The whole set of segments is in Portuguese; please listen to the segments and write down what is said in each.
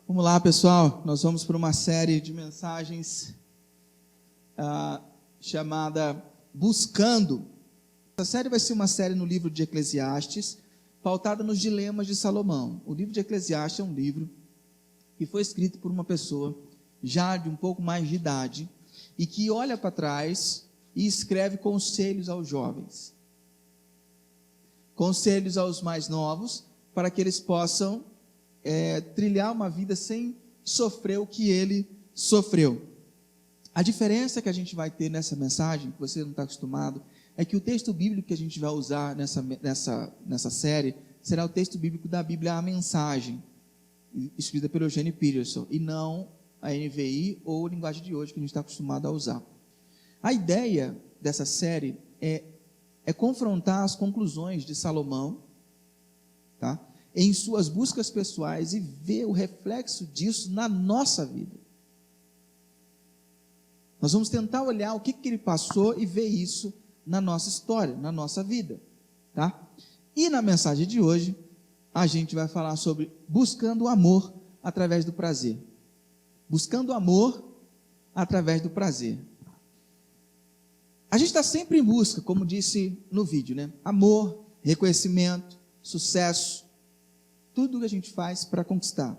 Vamos lá, pessoal, nós vamos para uma série de mensagens chamada Buscando. Essa série vai ser uma série no livro de Eclesiastes, pautada nos dilemas de Salomão. O livro de Eclesiastes é um livro que foi escrito por uma pessoa já de um pouco mais de idade e que olha para trás e escreve conselhos aos jovens, conselhos aos mais novos, para que eles possam trilhar uma vida sem sofrer o que ele sofreu. A diferença que a gente vai ter nessa mensagem, que você não está acostumado, é que o texto bíblico que a gente vai usar nessa série será o texto bíblico da Bíblia, a Mensagem, escrita pelo Eugene Peterson, e não a NVI ou a linguagem de hoje que a gente está acostumado a usar. A ideia dessa série é confrontar as conclusões de Salomão, tá? Em suas buscas pessoais e ver o reflexo disso na nossa vida. Nós vamos tentar olhar o que ele passou e ver isso na nossa história, na nossa vida, tá? E na mensagem de hoje, a gente vai falar sobre buscando o amor através do prazer. Buscando o amor através do prazer. A gente está sempre em busca, como disse no vídeo, né? Amor, reconhecimento, sucesso, tudo que a gente faz para conquistar,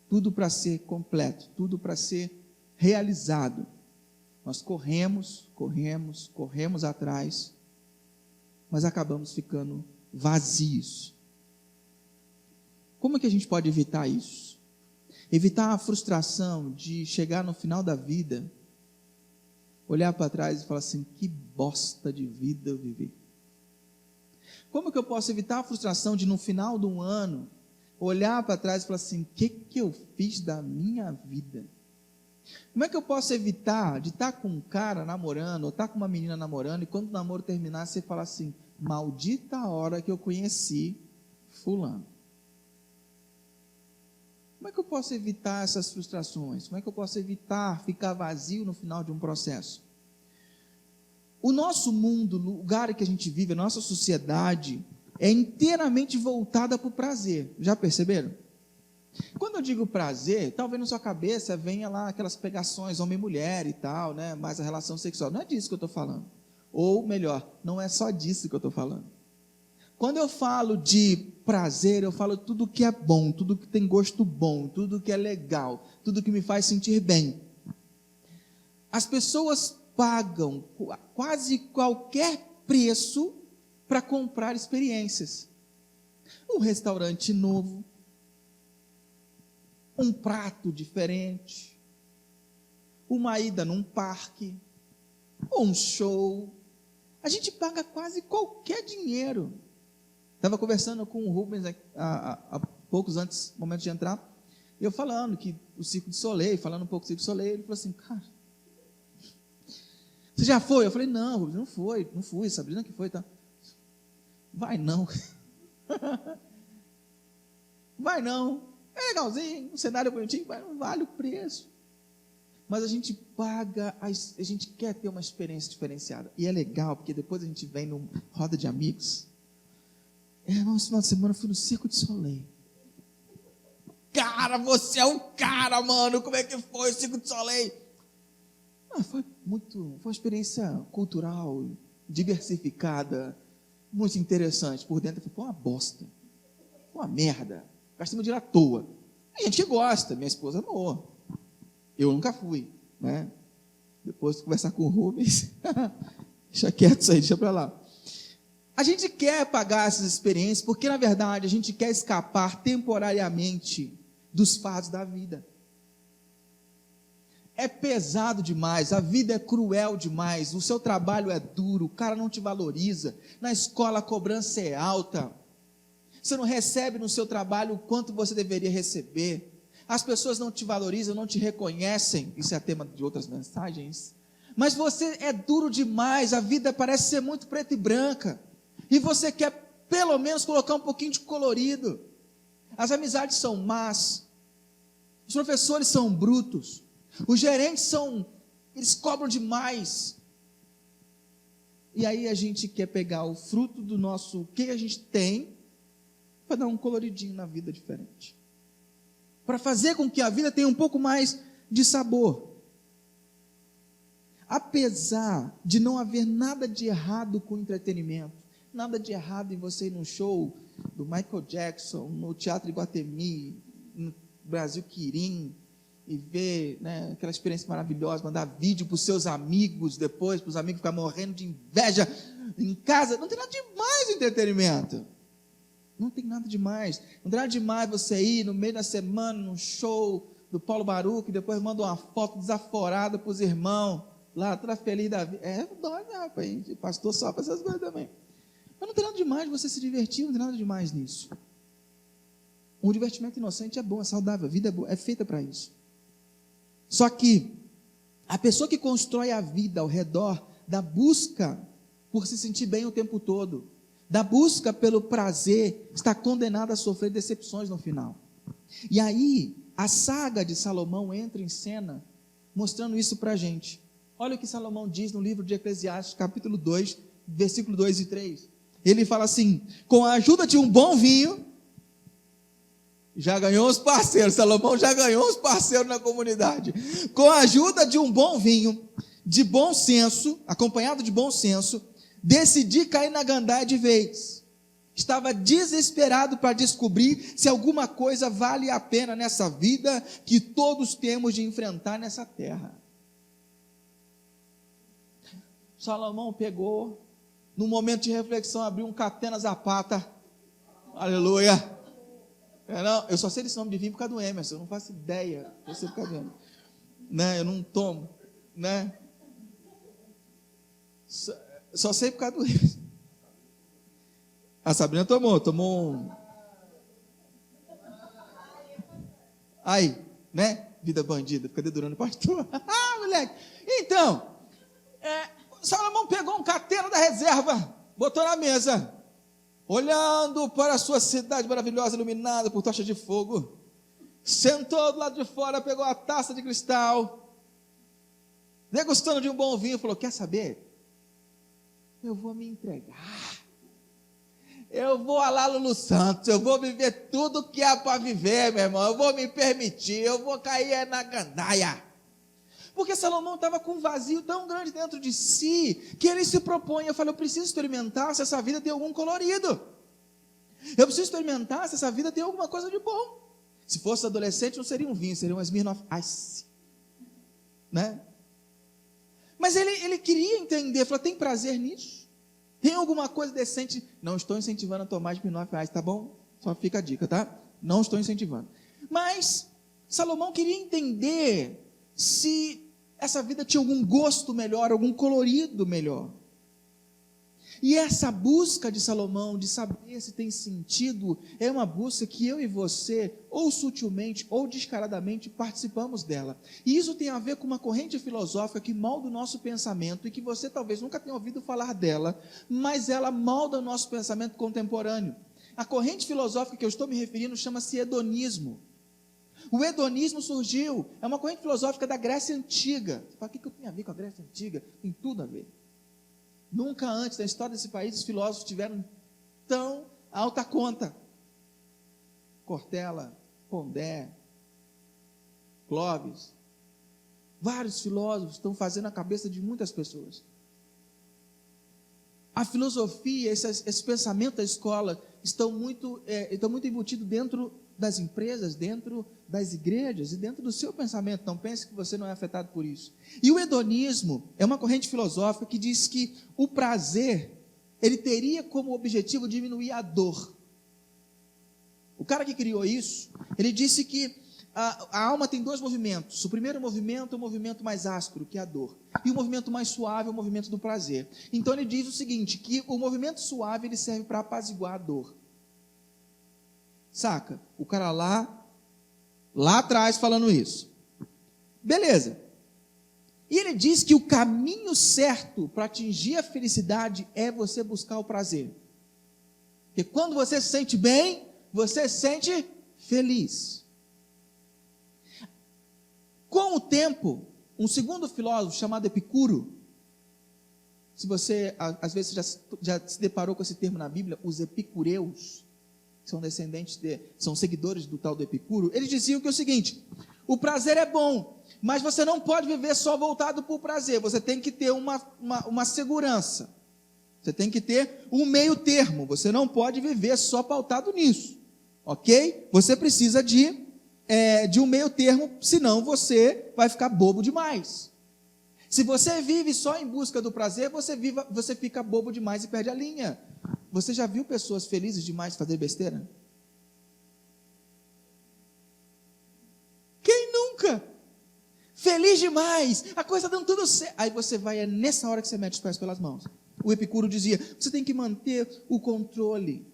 tudo para ser completo, tudo para ser realizado. Nós corremos atrás, mas acabamos ficando vazios. Como é que a gente pode evitar isso? Evitar a frustração de chegar no final da vida, olhar para trás e falar assim, que bosta de vida eu vivi. Como que eu posso evitar a frustração de no final de um ano, olhar para trás e falar assim, o que eu fiz da minha vida? Como é que eu posso evitar de estar com um cara namorando, ou estar com uma menina namorando, e quando o namoro terminar, você falar assim, maldita a hora que eu conheci fulano. Como é que eu posso evitar essas frustrações? Como é que eu posso evitar ficar vazio no final de um processo? O nosso mundo, o lugar que a gente vive, a nossa sociedade, é inteiramente voltada para o prazer. Já perceberam? Quando eu digo prazer, talvez na sua cabeça venha lá aquelas pegações homem e mulher e tal, né? Mais a relação sexual. Não é disso que eu estou falando. Ou melhor, não é só disso que eu estou falando. Quando eu falo de prazer, eu falo tudo que é bom, tudo que tem gosto bom, tudo que é legal, tudo que me faz sentir bem. As pessoas pagam quase qualquer preço para comprar experiências. Um restaurante novo, um prato diferente, uma ida num parque, um show. A gente paga quase qualquer dinheiro. Estava conversando com o Rubens há poucos antes, momento de entrar, e eu falando que o Cirque du Soleil, falando um pouco do Cirque du Soleil, ele falou assim, cara, você já foi? Eu falei, não, Rubens, não fui, Sabrina que foi, tá? Vai não. Vai não. É legalzinho, um cenário bonitinho, mas não vale o preço. Mas a gente paga, a gente quer ter uma experiência diferenciada. E é legal, porque depois a gente vem numa roda de amigos. No final de semana eu fui no Cirque du Soleil. Cara, você é um cara, mano. Como é que foi o Cirque du Soleil? Foi uma experiência cultural, diversificada, muito interessante. Por dentro, foi uma bosta. Foi uma merda. Gastamos dinheiro à toa. A gente gosta, minha esposa amou. Eu nunca fui, né? Depois de conversar com o Rubens, deixa quieto isso aí, deixa para lá. A gente quer pagar essas experiências porque, na verdade, a gente quer escapar temporariamente dos fardos da vida. É pesado demais, a vida é cruel demais, o seu trabalho é duro, o cara não te valoriza, na escola a cobrança é alta, você não recebe no seu trabalho o quanto você deveria receber, as pessoas não te valorizam, não te reconhecem, isso é tema de outras mensagens, mas você é duro demais, a vida parece ser muito preta e branca, e você quer pelo menos colocar um pouquinho de colorido, as amizades são más, os professores são brutos, os gerentes eles cobram demais, e aí a gente quer pegar o fruto do nosso, o que a gente tem, para dar um coloridinho na vida diferente. para fazer com que a vida tenha um pouco mais de sabor. Apesar de não haver nada de errado com entretenimento, nada de errado em você ir num show do Michael Jackson, no Teatro Iguatemi, no Brasil Quirim, e ver, né, aquela experiência maravilhosa, mandar vídeo para os seus amigos depois, para os amigos ficarem morrendo de inveja em casa. Não tem nada demais no entretenimento. Não tem nada demais. Não tem nada demais você ir no meio da semana num show do Paulo Baruch e depois manda uma foto desaforada para os irmãos, lá toda feliz da vida. É dói, né, rapaz? Pastor só para essas coisas também. Mas não tem nada demais você se divertir, não tem nada demais nisso. Um divertimento inocente é bom, é saudável, a vida é boa, é feita para isso. Só que a pessoa que constrói a vida ao redor da busca por se sentir bem o tempo todo, da busca pelo prazer, está condenada a sofrer decepções no final. E aí, a saga de Salomão entra em cena, mostrando isso para a gente. Olha o que Salomão diz no livro de Eclesiastes, capítulo 2, versículo 2 e 3. Ele fala assim: com a ajuda de um bom vinho, já ganhou os parceiros, Salomão já ganhou os parceiros na comunidade. Com a ajuda de um bom vinho, de bom senso, acompanhado de bom senso, decidi cair na gandaia de vez. Estava desesperado para descobrir se alguma coisa vale a pena nessa vida que todos temos de enfrentar nessa terra. Salomão pegou, num momento de reflexão, abriu um Catena Zapata. Aleluia. Não, eu só sei desse nome de vinho por causa do Emerson, eu não faço ideia. Eu sei por causa do Emerson, né? Eu não tomo, né? Só sei por causa do Emerson. A Sabrina tomou um. Aí, né? Vida bandida, fica dedurando o pastor. Ah, moleque. Então, Salomão pegou um catena da reserva, botou na mesa, olhando para a sua cidade maravilhosa, iluminada por tochas de fogo, sentou do lado de fora, pegou a taça de cristal, degustando de um bom vinho, falou: quer saber? Eu vou me entregar, eu vou lá Lulu Santos, eu vou viver tudo que há para viver, meu irmão, eu vou me permitir, eu vou cair na gandaia. Porque Salomão estava com um vazio tão grande dentro de si, que ele se propõe. Eu falei: eu preciso experimentar se essa vida tem algum colorido. Eu preciso experimentar se essa vida tem alguma coisa de bom. Se fosse adolescente, não seria um vinho, seria um Smirnoff Ice, né? Mas ele queria entender, falou: tem prazer nisso? Tem alguma coisa decente? Não estou incentivando a tomar Smirnoff Ice, tá bom? Só fica a dica, tá? Não estou incentivando. Mas Salomão queria entender se essa vida tinha algum gosto melhor, algum colorido melhor. E essa busca de Salomão, de saber se tem sentido, é uma busca que eu e você, ou sutilmente, ou descaradamente, participamos dela. E isso tem a ver com uma corrente filosófica que molda o nosso pensamento, e que você talvez nunca tenha ouvido falar dela, mas ela molda o nosso pensamento contemporâneo. A corrente filosófica que eu estou me referindo chama-se hedonismo. O hedonismo surgiu, é uma corrente filosófica da Grécia Antiga. Você fala: o que eu tenho a ver com a Grécia Antiga? Tem tudo a ver. Nunca antes na história desse país os filósofos tiveram tão alta conta. Cortella, Pondé, Clóvis, vários filósofos estão fazendo a cabeça de muitas pessoas. A filosofia, esse pensamento da escola estão muito embutidos dentro das empresas, dentro das igrejas e dentro do seu pensamento. Não pense que você não é afetado por isso. E o hedonismo é uma corrente filosófica que diz que o prazer, ele teria como objetivo diminuir a dor. O cara que criou isso, ele disse que a alma tem dois movimentos. O primeiro movimento é o movimento mais áspero, que é a dor. E o movimento mais suave é o movimento do prazer. Então ele diz o seguinte, que o movimento suave ele serve para apaziguar a dor. Saca? O cara lá atrás falando isso. Beleza. E ele diz que o caminho certo para atingir a felicidade é você buscar o prazer. Porque quando você se sente bem, você se sente feliz. Com o tempo, um segundo filósofo chamado Epicuro, se você, às vezes, já se deparou com esse termo na Bíblia, os epicureus, que são descendentes, são seguidores do tal do Epicuro, eles diziam que é o seguinte: o prazer é bom, mas você não pode viver só voltado para o prazer, você tem que ter uma segurança, você tem que ter um meio termo, você não pode viver só pautado nisso, ok? Você precisa de um meio termo, senão você vai ficar bobo demais. Se você vive só em busca do prazer, você fica bobo demais e perde a linha. Você já viu pessoas felizes demais fazer besteira? Quem nunca? Feliz demais, a coisa dando tudo certo. Aí você vai, é nessa hora que você mete os pés pelas mãos. O Epicuro dizia: você tem que manter o controle.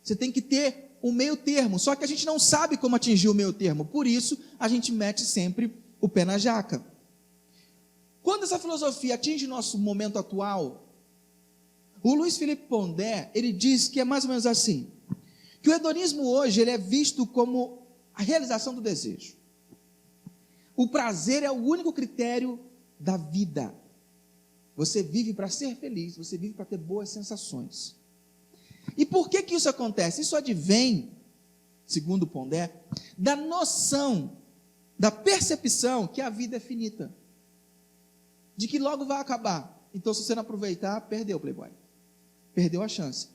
Você tem que ter um meio termo. Só que a gente não sabe como atingir o meio termo. Por isso, a gente mete sempre o pé na jaca. Quando essa filosofia atinge nosso momento atual, o Luiz Felipe Pondé, ele diz que é mais ou menos assim, que o hedonismo hoje ele é visto como a realização do desejo. O prazer é o único critério da vida. Você vive para ser feliz, você vive para ter boas sensações. E por que isso acontece? Isso advém, segundo Pondé, da noção, da percepção que a vida é finita, de que logo vai acabar. Então, se você não aproveitar, perdeu, playboy. Perdeu a chance.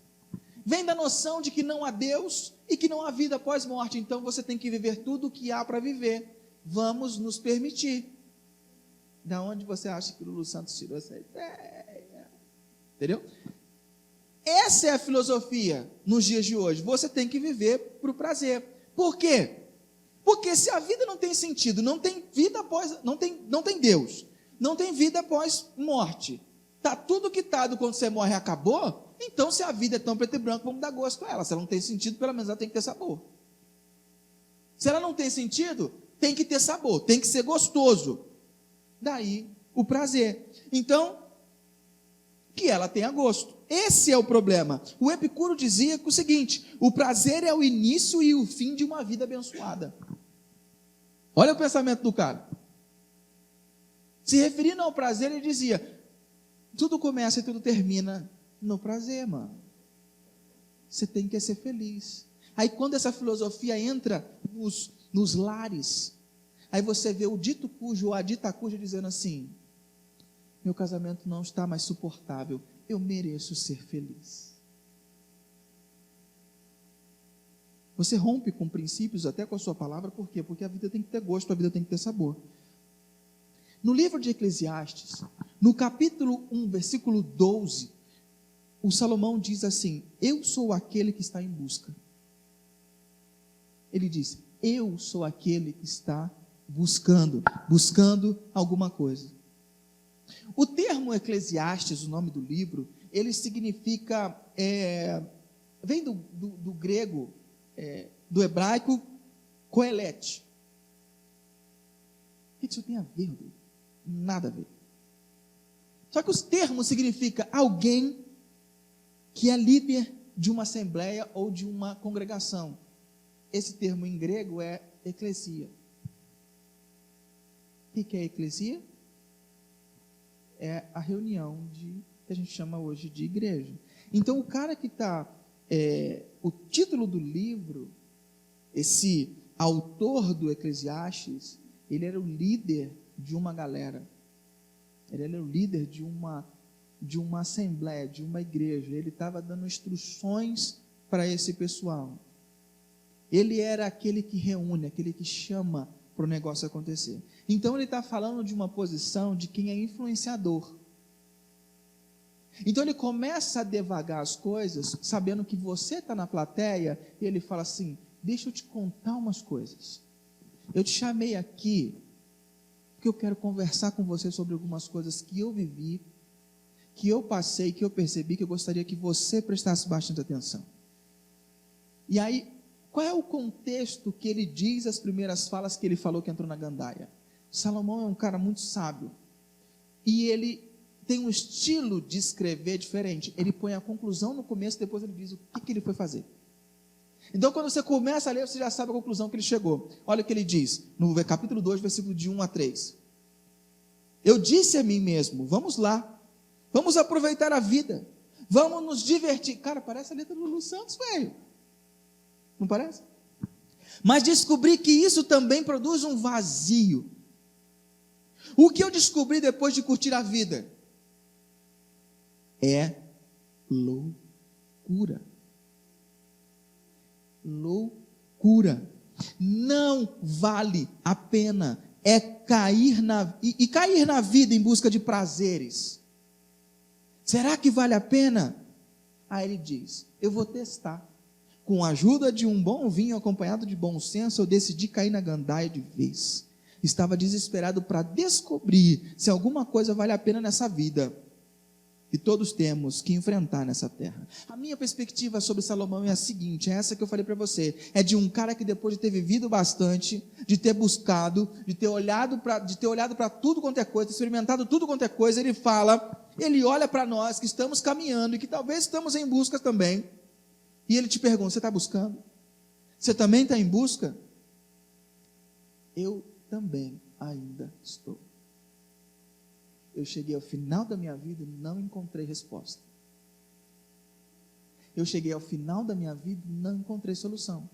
Vem da noção de que não há Deus e que não há vida após morte. Então, você tem que viver tudo o que há para viver. Vamos nos permitir. Da onde você acha que o Lulu Santos tirou essa ideia? Entendeu? Essa é a filosofia nos dias de hoje. Você tem que viver para o prazer. Por quê? Porque se a vida não tem sentido, não tem vida após, não tem Deus, não tem vida após morte, está tudo quitado quando você morre e acabou, então se a vida é tão preto e branco, vamos dar gosto a ela. Se ela não tem sentido, pelo menos ela tem que ter sabor. Se ela não tem sentido, tem que ter sabor, tem que ser gostoso. Daí o prazer. Então, que ela tenha gosto. Esse é o problema. O Epicuro dizia o seguinte: o prazer é o início e o fim de uma vida abençoada. Olha o pensamento do cara. Se referindo ao prazer, ele dizia: tudo começa e tudo termina no prazer, mano. Você tem que ser feliz. Aí quando essa filosofia entra nos lares, aí você vê o dito cujo ou a dita cuja dizendo assim: meu casamento não está mais suportável, eu mereço ser feliz. Você rompe com princípios, até com a sua palavra, por quê? Porque a vida tem que ter gosto, a vida tem que ter sabor. No livro de Eclesiastes, no capítulo 1, versículo 12, o Salomão diz assim: eu sou aquele que está em busca. Ele diz: eu sou aquele que está buscando alguma coisa. O termo Eclesiastes, o nome do livro, ele significa, vem do grego, do hebraico, coelete. O que isso tem a ver, Rodrigo? Nada a ver. Só que os termos significam alguém que é líder de uma assembleia ou de uma congregação. Esse termo em grego é eclesia. O que é eclesia? É a reunião que a gente chama hoje de igreja. Então, o cara que está... o título do livro, esse autor do Eclesiastes, ele era o líder de uma galera. Ele era o líder de uma assembleia, de uma igreja. Ele estava dando instruções para esse pessoal. Ele era aquele que reúne, aquele que chama para o negócio acontecer. Então ele está falando de uma posição de quem é influenciador. Então ele começa a devagar as coisas, sabendo que você está na plateia, e ele fala assim: deixa eu te contar umas coisas. Eu te chamei aqui porque eu quero conversar com você sobre algumas coisas que eu vivi, que eu passei, que eu percebi, que eu gostaria que você prestasse bastante atenção. E aí, qual é o contexto que ele diz as primeiras falas que ele falou que entrou na gandaia? Salomão é um cara muito sábio, e ele tem um estilo de escrever diferente. Ele põe a conclusão no começo, depois ele diz o que ele foi fazer. Então, quando você começa a ler, você já sabe a conclusão que ele chegou. Olha o que ele diz, no capítulo 2, versículo de 1 a 3. Eu disse a mim mesmo: vamos lá, vamos aproveitar a vida, vamos nos divertir. Cara, parece a letra do Lulu Santos, velho. Não parece? Mas descobri que isso também produz um vazio. O que eu descobri depois de curtir a vida? É loucura. Loucura. Não vale a pena cair na vida em busca de prazeres. Será que vale a pena? Aí ele diz, eu vou testar. Com a ajuda de um bom vinho acompanhado de bom senso, eu decidi cair na gandaia de vez. Estava desesperado para descobrir se alguma coisa vale a pena nessa vida que todos temos que enfrentar nessa terra. A minha perspectiva sobre Salomão é a seguinte, é essa que eu falei para você, é de um cara que depois de ter vivido bastante, de ter buscado, de ter olhado para tudo quanto é coisa, experimentado tudo quanto é coisa, ele olha para nós que estamos caminhando e que talvez estamos em busca também, e ele te pergunta, você está buscando? Você também está em busca? Eu também ainda estou. Eu cheguei ao final da minha vida e não encontrei resposta. Eu cheguei ao final da minha vida e não encontrei solução.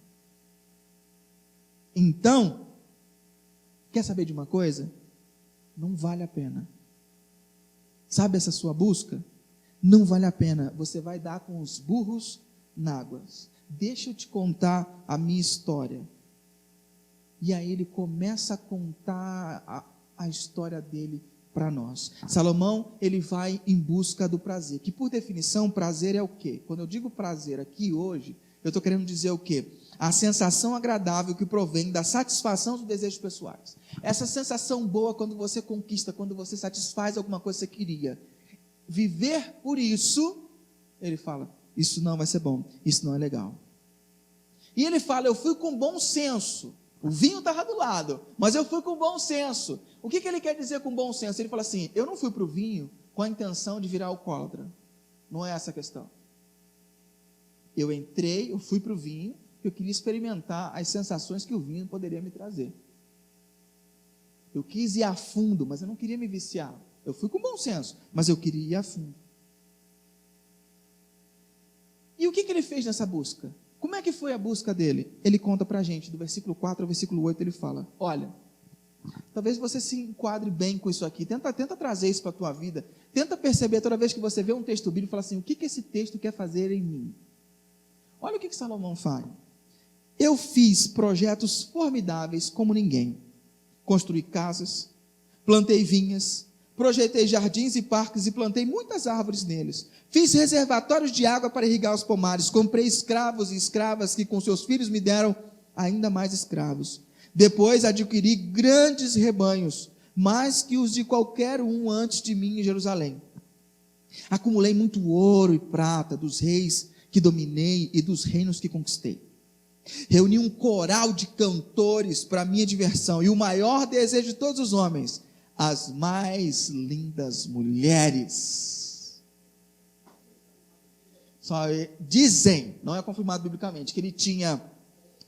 Então, quer saber de uma coisa? Não vale a pena. Sabe essa sua busca? Não vale a pena. Você vai dar com os burros na água. Deixa eu te contar a minha história. E aí ele começa a contar a história dele para nós. Salomão, ele vai em busca do prazer, que por definição, prazer é o quê? Quando eu digo prazer aqui hoje, eu estou querendo dizer o quê? A sensação agradável que provém da satisfação dos desejos pessoais. Essa sensação boa quando você conquista, quando você satisfaz alguma coisa que você queria. Viver por isso, ele fala, isso não vai ser bom, isso não é legal. E ele fala, eu fui com bom senso. O vinho estava do lado, mas eu fui com bom senso. O que ele quer dizer com bom senso? Ele fala assim, eu não fui para o vinho com a intenção de virar alcoólatra. Não é essa a questão. Eu fui para o vinho, eu queria experimentar as sensações que o vinho poderia me trazer. Eu quis ir a fundo, mas eu não queria me viciar. Eu fui com bom senso, mas eu queria ir a fundo. E o que ele fez nessa busca? Como é que foi a busca dele? Ele conta para a gente, do versículo 4 ao versículo 8, ele fala, olha, talvez você se enquadre bem com isso aqui, tenta trazer isso para a tua vida, tenta perceber toda vez que você vê um texto bíblico, fala assim, o que esse texto quer fazer em mim? Olha o que Salomão fala, eu fiz projetos formidáveis como ninguém, construí casas, plantei vinhas, projetei jardins e parques e plantei muitas árvores neles. Fiz reservatórios de água para irrigar os pomares. Comprei escravos e escravas que com seus filhos me deram ainda mais escravos. Depois adquiri grandes rebanhos, mais que os de qualquer um antes de mim em Jerusalém. Acumulei muito ouro e prata dos reis que dominei e dos reinos que conquistei. Reuni um coral de cantores para minha diversão e o maior desejo de todos os homens, as mais lindas mulheres. Só dizem, não é confirmado biblicamente, que ele tinha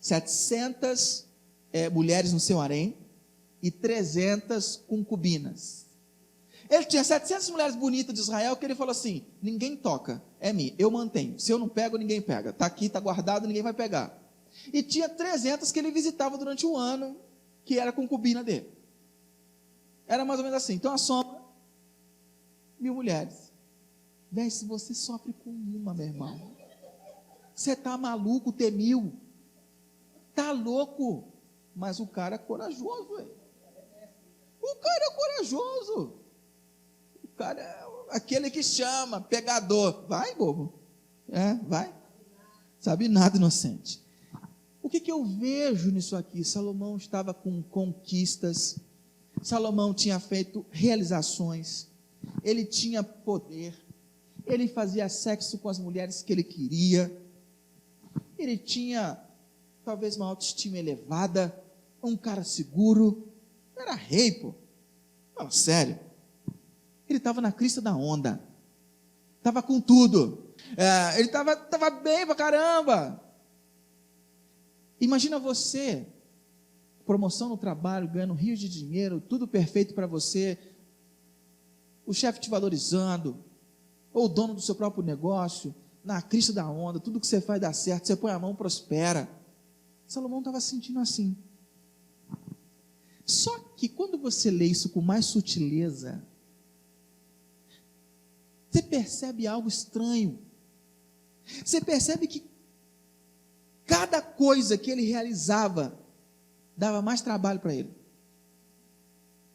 700 mulheres no seu harém e 300 concubinas. Ele tinha 700 mulheres bonitas de Israel que ele falou assim, ninguém toca, é mim, eu mantenho. Se eu não pego, ninguém pega. Está aqui, está guardado, ninguém vai pegar. E tinha 300 que ele visitava durante um ano, que era concubina dele. Era mais ou menos assim. Então a soma, 1000 mulheres. Véi, se você sofre com uma, meu irmão, você está maluco ter 1000. Está louco. Mas o cara é corajoso, véio. O cara é corajoso. O cara é aquele que chama, pegador. Vai, bobo. Vai. Sabe nada, inocente. O que eu vejo nisso aqui? Salomão estava com conquistas. Salomão tinha feito realizações. Ele tinha poder. Ele fazia sexo com as mulheres que ele queria. Ele tinha, talvez, uma autoestima elevada. Um cara seguro. Era rei, pô. Fala sério. Ele estava na crista da onda. Estava com tudo. Ele estava bem pra caramba. Imagina você, promoção no trabalho, ganhando rios de dinheiro, tudo perfeito para você, o chefe te valorizando, ou o dono do seu próprio negócio, na crista da onda, tudo que você faz dá certo, você põe a mão, prospera. Salomão estava sentindo assim. Só que quando você lê isso com mais sutileza, você percebe algo estranho. Você percebe que cada coisa que ele realizava dava mais trabalho para ele.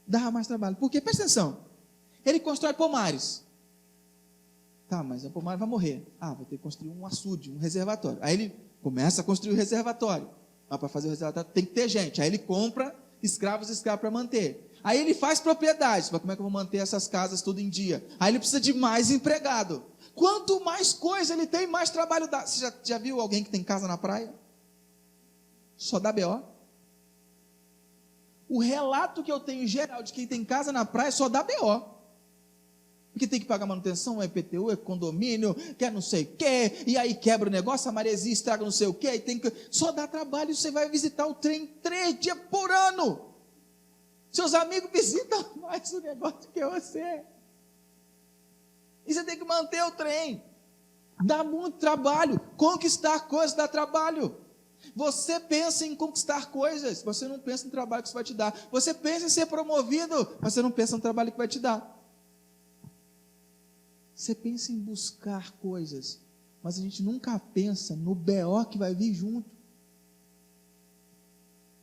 Dava mais trabalho. Porque, presta atenção, ele constrói pomares. Tá, mas o pomar vai morrer. Vai ter que construir um açude, um reservatório. Aí ele começa a construir o reservatório. Mas para fazer o reservatório tem que ter gente. Aí ele compra escravos para manter. Aí ele faz propriedades. Como é que eu vou manter essas casas tudo em dia? Aí ele precisa de mais empregado. Quanto mais coisa ele tem, mais trabalho dá. Você já viu alguém que tem casa na praia? Só dá BO. O relato que eu tenho em geral de quem tem casa na praia só dá BO. Porque tem que pagar manutenção, é IPTU, é condomínio, quer não sei o quê, e aí quebra o negócio, a maresia estraga não sei o quê, e tem que... Só dá trabalho, você vai visitar o trem 3 dias por ano. Seus amigos visitam mais o negócio que você. E você tem que manter o trem. Dá muito trabalho. Conquistar coisas dá trabalho. Você pensa em conquistar coisas, você não pensa no trabalho que isso vai te dar. Você pensa em ser promovido, mas você não pensa no trabalho que vai te dar. Você pensa em buscar coisas, mas a gente nunca pensa no BO que vai vir junto.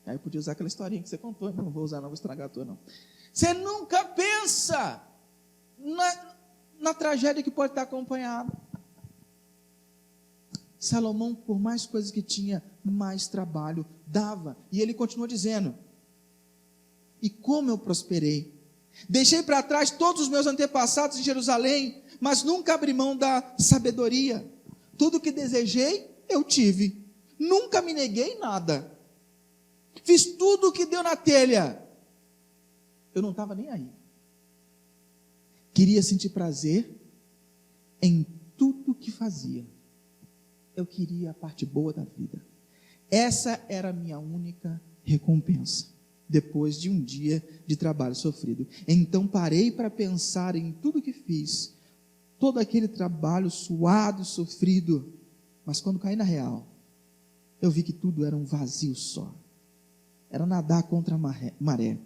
Aí eu podia usar aquela historinha que você contou, não vou usar, não vou estragar a tua, não. Você nunca pensa na tragédia que pode estar acompanhada. Salomão, por mais coisas que tinha, mais trabalho dava. E ele continua dizendo: e como eu prosperei. Deixei para trás todos os meus antepassados em Jerusalém, mas nunca abri mão da sabedoria. Tudo que desejei, eu tive. Nunca me neguei nada. Fiz tudo o que deu na telha. Eu não estava nem aí. Queria sentir prazer em tudo que fazia. Eu queria a parte boa da vida. Essa era a minha única recompensa, depois de um dia de trabalho sofrido. Então parei para pensar em tudo que fiz, todo aquele trabalho suado, sofrido, mas quando caí na real, eu vi que tudo era um vazio só. Era nadar contra a maré.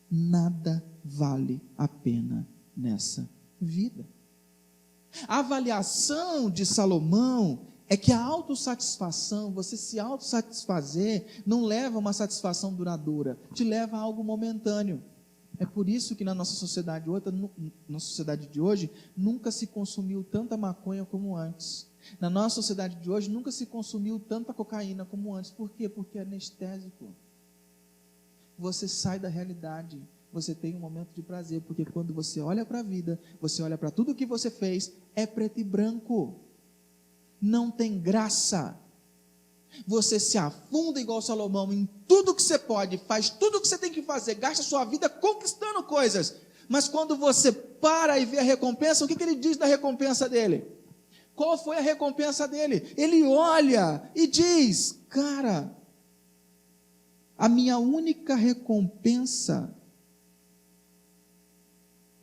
Nada vale a pena nessa vida. A avaliação de Salomão é que a autossatisfação, você se autossatisfazer, não leva a uma satisfação duradoura, te leva a algo momentâneo. É por isso que na nossa sociedade de hoje, nunca se consumiu tanta maconha como antes. Na nossa sociedade de hoje, nunca se consumiu tanta cocaína como antes. Por quê? Porque é anestésico. Você sai da realidade, você tem um momento de prazer, porque quando você olha para a vida, você olha para tudo que você fez, é preto e branco. Não tem graça. Você se afunda igual Salomão em tudo que você pode, faz tudo o que você tem que fazer, gasta sua vida conquistando coisas, mas quando você para e vê a recompensa, o que ele diz da recompensa dele? Qual foi a recompensa dele? Ele olha e diz: cara, a minha única recompensa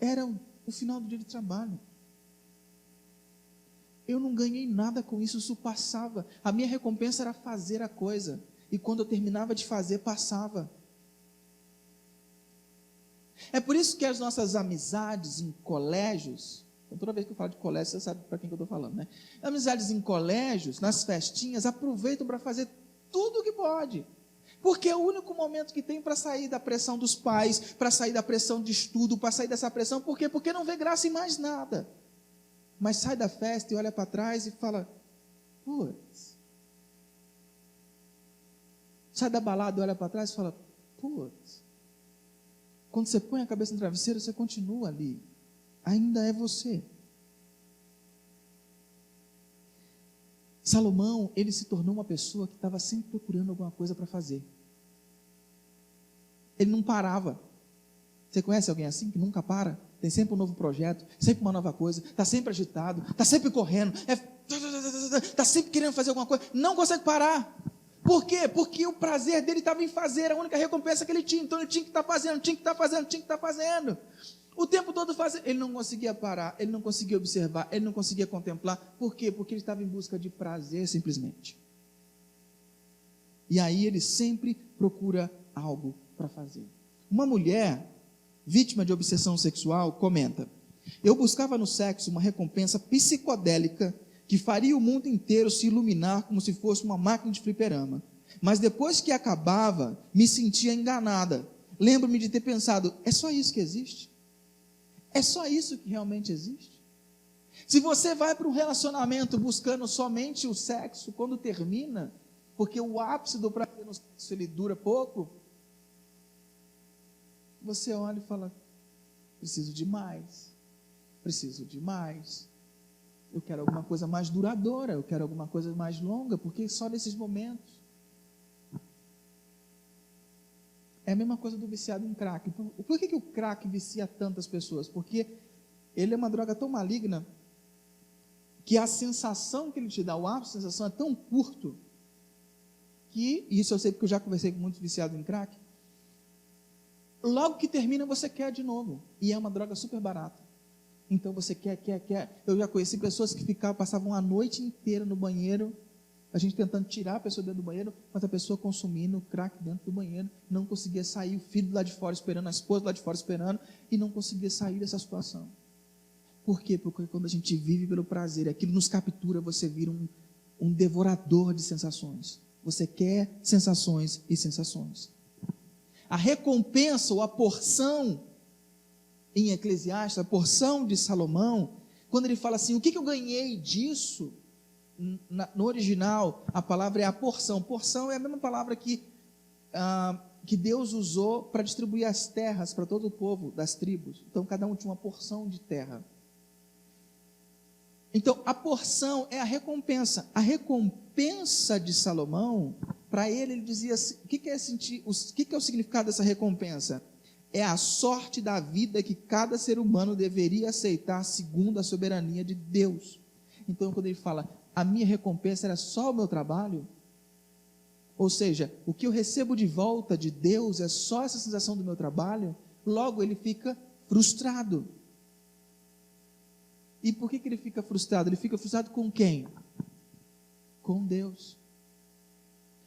era o final do dia de trabalho. Eu não ganhei nada com isso, isso passava. A minha recompensa era fazer a coisa. E quando eu terminava de fazer, passava. É por isso que as nossas amizades em colégios, então toda vez que eu falo de colégio, você sabe para quem que eu estou falando, né? Amizades em colégios, nas festinhas, aproveitam para fazer tudo o que pode. Porque é o único momento que tem para sair da pressão dos pais, para sair da pressão de estudo, para sair dessa pressão. Por quê? Porque não vê graça em mais nada. Mas sai da festa e olha para trás e fala: putz. Sai da balada e olha para trás e fala: putz. Quando você põe a cabeça no travesseiro, você continua ali. Ainda é você. Salomão, ele se tornou uma pessoa que estava sempre procurando alguma coisa para fazer. Ele não parava. Você conhece alguém assim que nunca para? Tem sempre um novo projeto, sempre uma nova coisa, está sempre agitado, está sempre correndo, está sempre querendo fazer alguma coisa, não consegue parar. Por quê? Porque o prazer dele estava em fazer, a única recompensa que ele tinha. Então ele tinha que estar fazendo, tinha que estar fazendo, tinha que estar fazendo. O tempo todo fazendo. Ele não conseguia parar, ele não conseguia observar, ele não conseguia contemplar. Por quê? Porque ele estava em busca de prazer simplesmente. E aí ele sempre procura algo para fazer. Uma mulher vítima de obsessão sexual comenta: eu buscava no sexo uma recompensa psicodélica que faria o mundo inteiro se iluminar como se fosse uma máquina de fliperama. Mas depois que acabava, me sentia enganada. Lembro-me de ter pensado: é só isso que existe? É só isso que realmente existe? Se você vai para um relacionamento buscando somente o sexo, quando termina, porque o ápice do prazer no sexo ele dura pouco, você olha e fala: preciso de mais, eu quero alguma coisa mais duradoura, eu quero alguma coisa mais longa, porque só nesses momentos. É a mesma coisa do viciado em crack. Por que o crack vicia tantas pessoas? Porque ele é uma droga tão maligna que a sensação que ele te dá, o ápice da sensação é tão curto que, isso eu sei porque eu já conversei com muitos viciados em crack, logo que termina você quer de novo, e é uma droga super barata, então você quer, eu já conheci pessoas que passavam a noite inteira no banheiro, a gente tentando tirar a pessoa dentro do banheiro, mas a pessoa consumindo crack dentro do banheiro, não conseguia sair, o filho lá de fora esperando, a esposa lá de fora esperando, e não conseguia sair dessa situação. Por quê? Porque quando a gente vive pelo prazer, aquilo nos captura, você vira um devorador de sensações. Você quer sensações e sensações. A recompensa ou a porção em Eclesiastes, a porção de Salomão, quando ele fala assim: o que eu ganhei disso? No original, a palavra é a porção. Porção é a mesma palavra que Deus usou para distribuir as terras para todo o povo das tribos. Então cada um tinha uma porção de terra. Então, a porção é a recompensa. A recompensa de Salomão, para ele dizia assim, o que é o significado dessa recompensa? É a sorte da vida que cada ser humano deveria aceitar segundo a soberania de Deus. Então, quando ele fala, a minha recompensa era só o meu trabalho, ou seja, o que eu recebo de volta de Deus é só essa sensação do meu trabalho, logo ele fica frustrado. E por que ele fica frustrado? Ele fica frustrado com quem? Com Deus.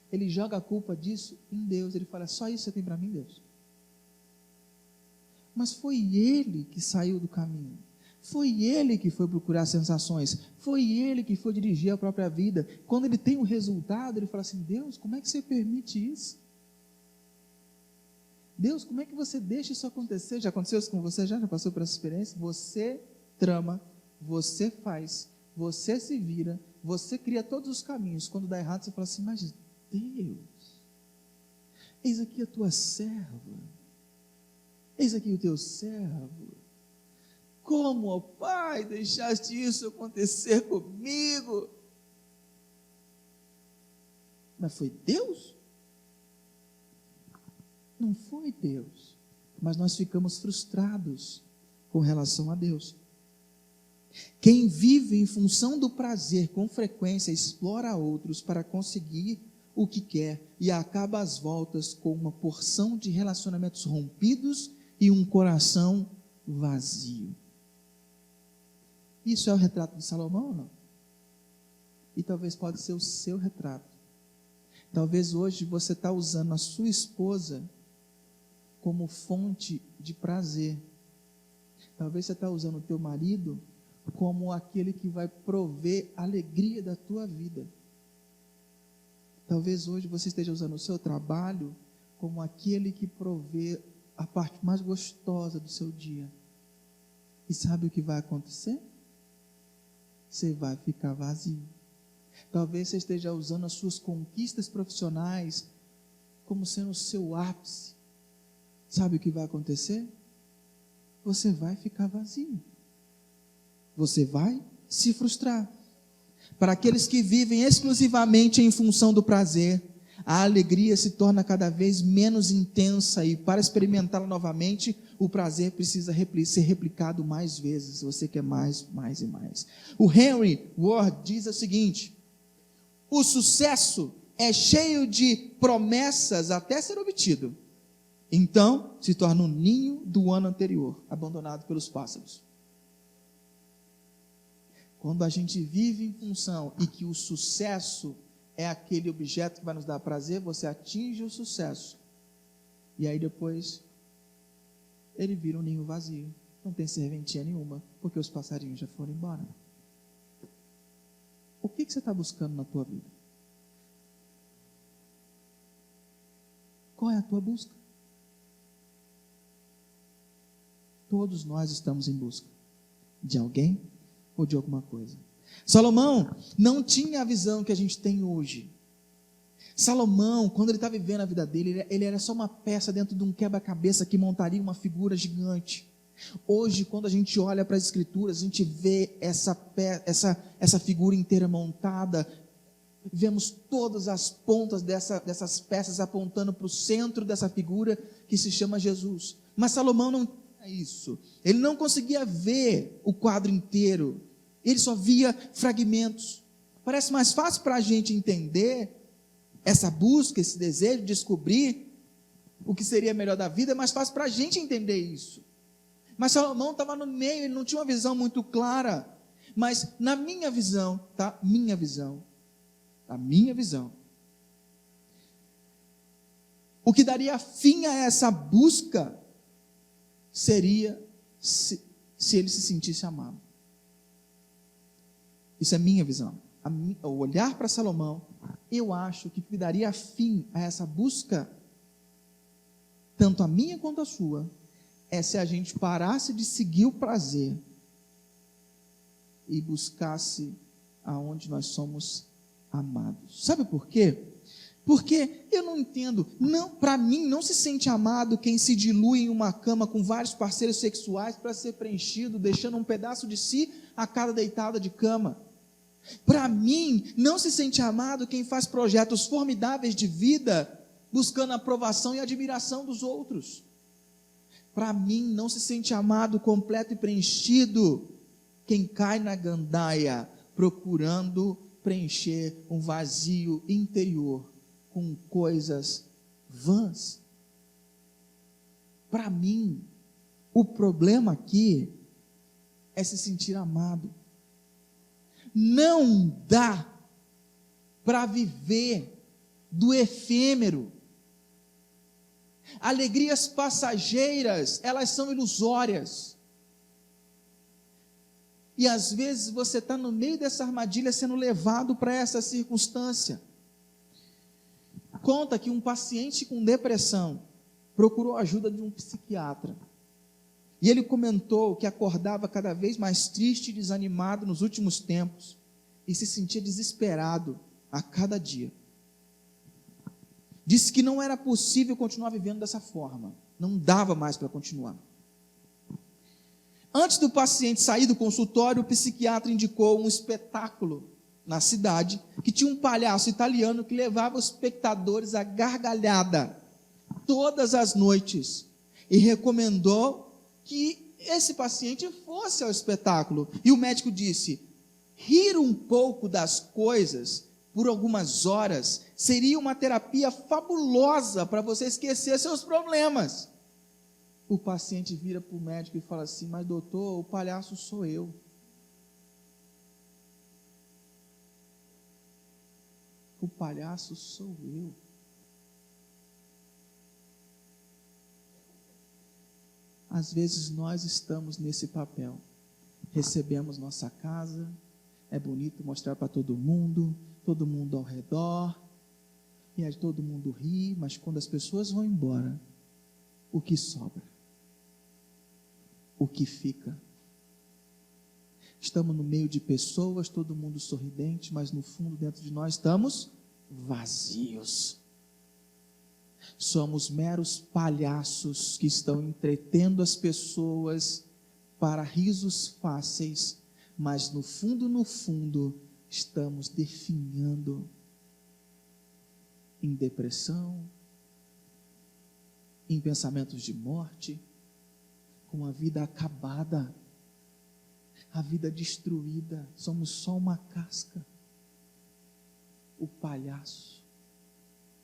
Ele joga a culpa disso em Deus. Ele fala: só isso você tem para mim, Deus? Mas foi ele que saiu do caminho. Foi ele que foi procurar sensações. Foi ele que foi dirigir a própria vida. Quando ele tem um resultado, ele fala assim: Deus, como é que você permite isso? Deus, como é que você deixa isso acontecer? Já aconteceu isso com você? Já passou por essa experiência? Você trama, você faz, você se vira, você cria todos os caminhos. Quando dá errado, você fala assim: mas Deus, eis aqui a tua serva, eis aqui o teu servo. Como, ó Pai, deixaste isso acontecer comigo? Mas foi Deus? Não foi Deus. Mas nós ficamos frustrados com relação a Deus. Quem vive em função do prazer com frequência explora outros para conseguir o que quer e acaba às voltas com uma porção de relacionamentos rompidos e um coração vazio. Isso é o retrato de Salomão ou não? E talvez pode ser o seu retrato. Talvez hoje você está usando a sua esposa como fonte de prazer. Talvez você está usando o teu marido como aquele que vai prover a alegria da tua vida. Talvez hoje você esteja usando o seu trabalho como aquele que provê a parte mais gostosa do seu dia. E sabe o que vai acontecer? Você vai ficar vazio. Talvez você esteja usando as suas conquistas profissionais como sendo o seu ápice. Sabe o que vai acontecer? Você vai ficar vazio. Você vai se frustrar. Para aqueles que vivem exclusivamente em função do prazer, a alegria se torna cada vez menos intensa e para experimentá-la novamente, o prazer precisa ser replicado mais vezes. Você quer mais, mais e mais. O Henry Ward diz o seguinte: o sucesso é cheio de promessas até ser obtido. Então, se torna um ninho do ano anterior, abandonado pelos pássaros. Quando a gente vive em função e que o sucesso é aquele objeto que vai nos dar prazer, você atinge o sucesso. E aí depois, ele vira um ninho vazio. Não tem serventia nenhuma, porque os passarinhos já foram embora. O que você está buscando na tua vida? Qual é a tua busca? Todos nós estamos em busca de alguém ou de alguma coisa. Salomão não tinha a visão que a gente tem hoje. Salomão, quando ele está vivendo a vida dele, ele era só uma peça dentro de um quebra-cabeça que montaria uma figura gigante. Hoje, quando a gente olha para as escrituras, a gente vê essa figura inteira montada, vemos todas as pontas dessas peças apontando para o centro dessa figura que se chama Jesus. Mas Salomão não tinha isso, ele não conseguia ver o quadro inteiro, ele só via fragmentos. Parece mais fácil para a gente entender essa busca, esse desejo de descobrir o que seria melhor da vida, é mais fácil para a gente entender isso. Mas Salomão estava no meio, ele não tinha uma visão muito clara. Mas na minha visão, tá? A minha visão, o que daria fim a essa busca seria se ele se sentisse amado. Isso é minha visão. Ao olhar para Salomão, eu acho que o que daria fim a essa busca, tanto a minha quanto a sua, é se a gente parasse de seguir o prazer e buscasse aonde nós somos amados. Sabe por quê? Porque eu não entendo, para mim não se sente amado quem se dilui em uma cama com vários parceiros sexuais para ser preenchido, deixando um pedaço de si a cada deitada de cama. Para mim não se sente amado quem faz projetos formidáveis de vida buscando a aprovação e admiração dos outros. Para mim não se sente amado, completo e preenchido quem cai na gandaia procurando preencher um vazio interior com coisas vãs. Para mim, o problema aqui é se sentir amado. Não dá para viver do efêmero. Alegrias passageiras, elas são ilusórias. E às vezes você está no meio dessa armadilha sendo levado para essa circunstância. Conta que um paciente com depressão procurou a ajuda de um psiquiatra. E ele comentou que acordava cada vez mais triste e desanimado nos últimos tempos e se sentia desesperado a cada dia. Disse que não era possível continuar vivendo dessa forma, não dava mais para continuar. Antes do paciente sair do consultório, o psiquiatra indicou um espetáculo na cidade que tinha um palhaço italiano que levava os espectadores à gargalhada todas as noites e recomendou que esse paciente fosse ao espetáculo. E o médico disse: rir um pouco das coisas por algumas horas seria uma terapia fabulosa para você esquecer seus problemas. O paciente vira para o médico e fala assim: mas doutor, o palhaço sou eu. O palhaço sou eu. Às vezes nós estamos nesse papel. Recebemos nossa casa, é bonito mostrar para todo mundo ao redor, e aí todo mundo ri, mas quando as pessoas vão embora, o que sobra? O que fica? Estamos no meio de pessoas, todo mundo sorridente, mas no fundo, dentro de nós, estamos vazios. Somos meros palhaços que estão entretendo as pessoas para risos fáceis, mas no fundo, estamos definhando em depressão, em pensamentos de morte, com a vida acabada, a vida destruída. Somos só uma casca. O palhaço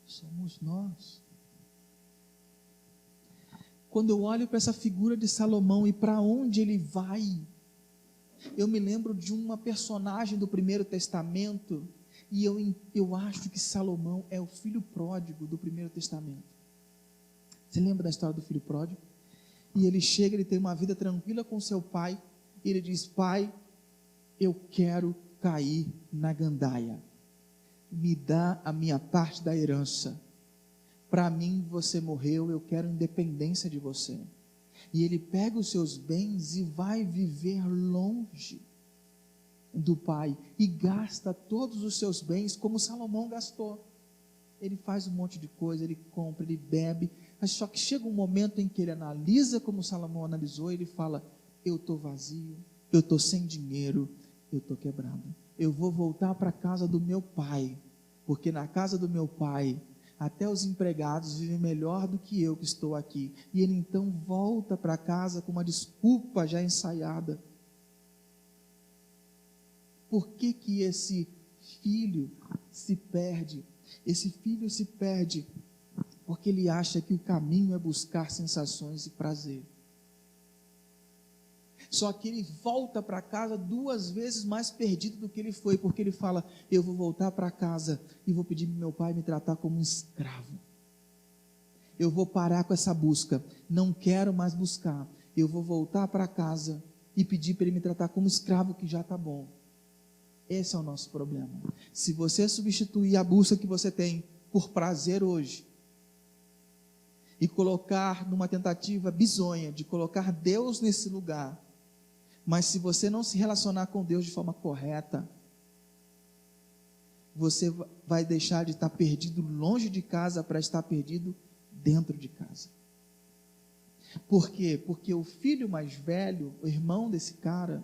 somos nós. Quando eu olho para essa figura de Salomão e para onde ele vai, eu me lembro de uma personagem do Primeiro Testamento E eu acho que Salomão é o filho pródigo do Primeiro Testamento. Você lembra da história do filho pródigo? E ele chega, ele tem uma vida tranquila com seu pai, e ele diz: pai, eu quero cair na gandaia, me dá a minha parte da herança, para mim você morreu, eu quero independência de você. E ele pega os seus bens e vai viver longe do pai, e gasta todos os seus bens como Salomão gastou. Ele faz um monte de coisa, ele compra, ele bebe, mas só que chega um momento em que ele analisa como Salomão analisou, e ele fala: eu estou vazio, eu estou sem dinheiro, eu estou quebrado, eu vou voltar para a casa do meu pai, porque na casa do meu pai, até os empregados vivem melhor do que eu que estou aqui. E ele então volta para casa com uma desculpa já ensaiada. Por que que esse filho se perde? Esse filho se perde porque ele acha que o caminho é buscar sensações e prazer. Só que ele volta para casa 2 vezes mais perdido do que ele foi, porque ele fala: eu vou voltar para casa e vou pedir para meu pai me tratar como um escravo. Eu vou parar com essa busca, não quero mais buscar. Eu vou voltar para casa e pedir para ele me tratar como escravo, que já está bom. Esse é o nosso problema. Se você substituir a busca que você tem por prazer hoje, e colocar numa tentativa bizonha de colocar Deus nesse lugar, mas se você não se relacionar com Deus de forma correta, você vai deixar de estar perdido longe de casa para estar perdido dentro de casa. Por quê? Porque o filho mais velho, o irmão desse cara,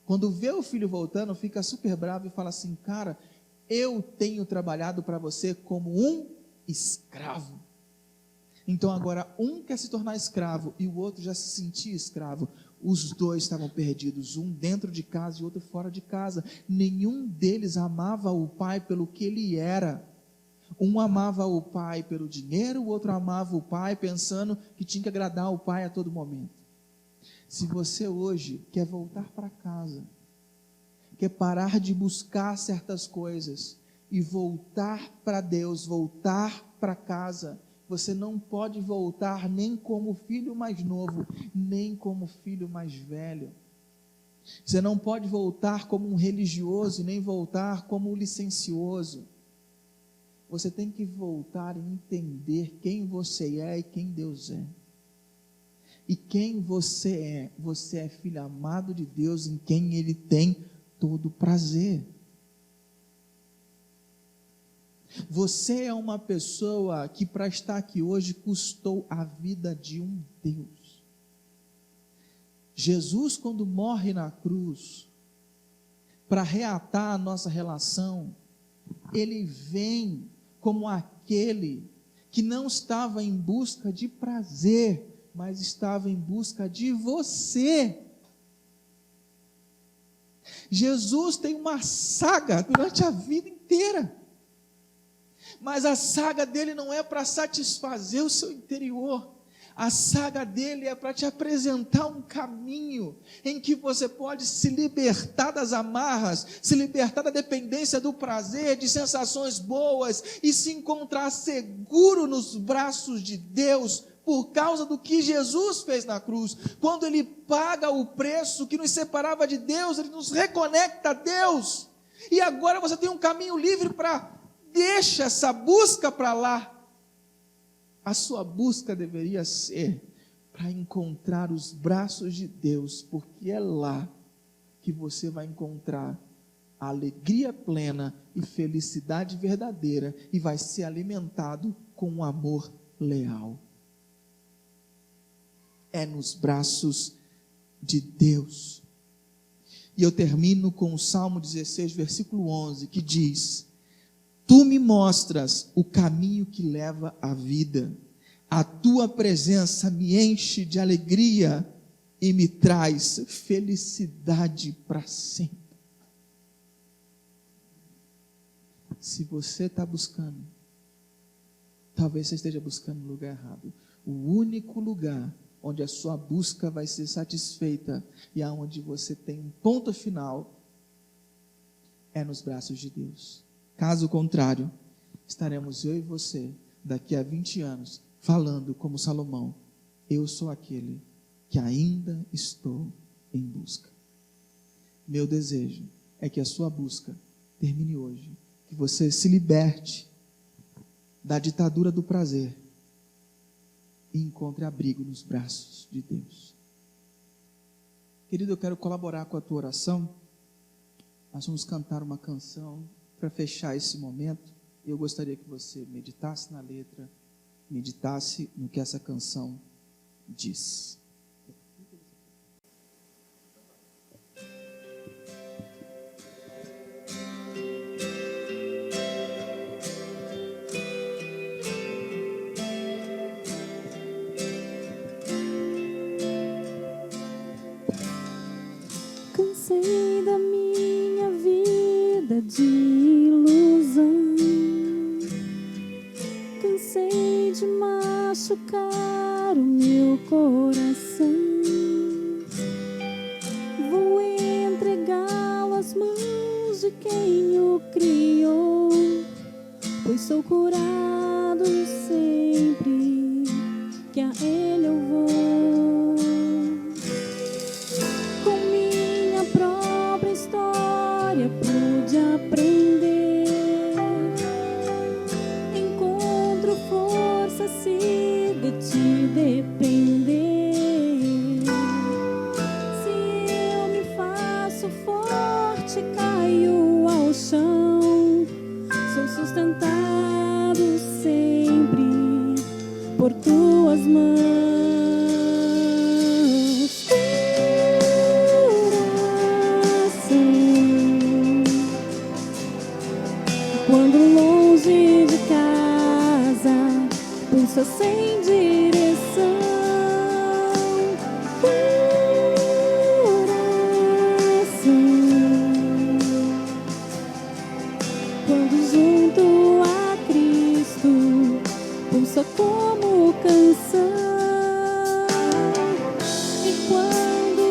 quando vê o filho voltando, fica super bravo e fala assim: cara, eu tenho trabalhado para você como um escravo. Então agora um quer se tornar escravo e o outro já se sentia escravo. Os dois estavam perdidos, um dentro de casa e outro fora de casa. Nenhum deles amava o pai pelo que ele era. Um amava o pai pelo dinheiro, o outro amava o pai pensando que tinha que agradar o pai a todo momento. Se você hoje quer voltar para casa, quer parar de buscar certas coisas e voltar para Deus, voltar para casa, você não pode voltar nem como filho mais novo, nem como filho mais velho. Você não pode voltar como um religioso, nem voltar como um licencioso. Você tem que voltar e entender quem você é e quem Deus é. E quem você é filho amado de Deus, em quem Ele tem todo prazer. Você é uma pessoa que, para estar aqui hoje, custou a vida de um Deus. Jesus, quando morre na cruz, para reatar a nossa relação, Ele vem como aquele que não estava em busca de prazer, mas estava em busca de você. Jesus tem uma saga durante a vida inteira, mas a saga dele não é para satisfazer o seu interior. A saga dele é para te apresentar um caminho em que você pode se libertar das amarras, se libertar da dependência do prazer, de sensações boas, e se encontrar seguro nos braços de Deus, por causa do que Jesus fez na cruz. Quando Ele paga o preço que nos separava de Deus, Ele nos reconecta a Deus, e agora você tem um caminho livre para deixa essa busca para lá. A sua busca deveria ser para encontrar os braços de Deus, porque é lá que você vai encontrar a alegria plena e felicidade verdadeira, e vai ser alimentado com um amor leal. É nos braços de Deus. E eu termino com o Salmo 16, versículo 11, que diz: Tu me mostras o caminho que leva à vida, a tua presença me enche de alegria e me traz felicidade para sempre. Se você está buscando, talvez você esteja buscando no lugar errado. O único lugar onde a sua busca vai ser satisfeita e aonde você tem um ponto final é nos braços de Deus. Caso contrário, estaremos eu e você, daqui a 20 anos, falando como Salomão: eu sou aquele que ainda estou em busca. Meu desejo é que a sua busca termine hoje, que você se liberte da ditadura do prazer e encontre abrigo nos braços de Deus. Querido, eu quero colaborar com a tua oração. Nós vamos cantar uma canção para fechar esse momento. Eu gostaria que você meditasse na letra, meditasse no que essa canção diz. Cansei da minha vida de ilusão, cansei de machucar o meu coração. Vou entregá-lo às mãos de quem o criou, pois sou curado sempre que a Ele eu vou. Pude aprender, encontro força se de ti depender. Se eu me faço forte, caio ao chão, sou sustentado sempre por tuas mãos. Quando longe de casa, pulsa sem direção, coração. Quando junto a Cristo, pulsa como canção. E quando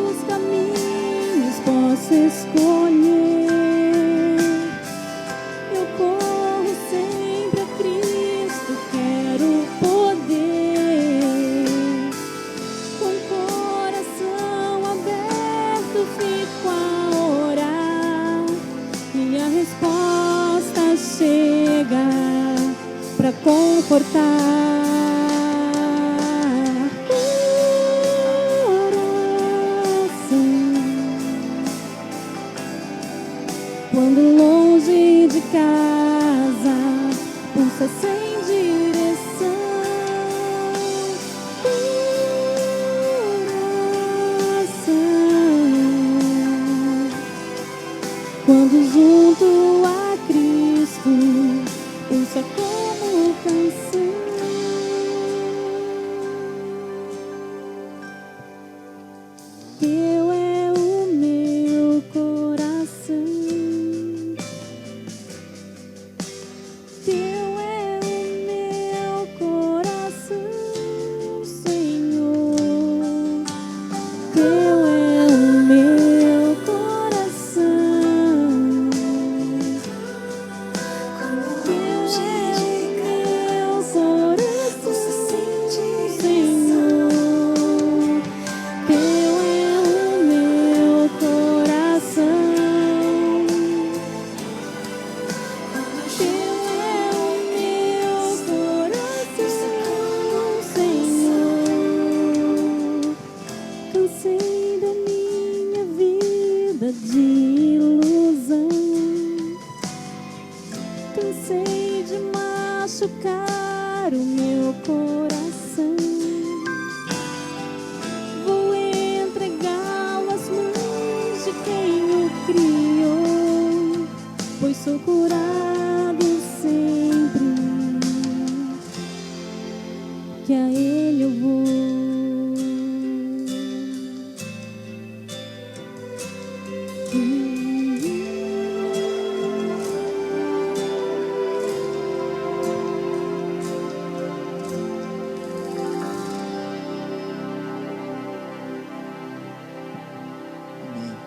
os caminhos posso escolher, chega pra confortar. Coração. Quando longe de casa, pulsa sem direção. Coração. Quando junto a Cristo, pulsa como canção. Teu é o meu coração, teu é o meu coração, Senhor. Teu é o meu coração. Cansei da minha vida de ilusão, cansei de machucar o meu coração. Vou entregá-lo às mãos de quem o criou, pois sou curado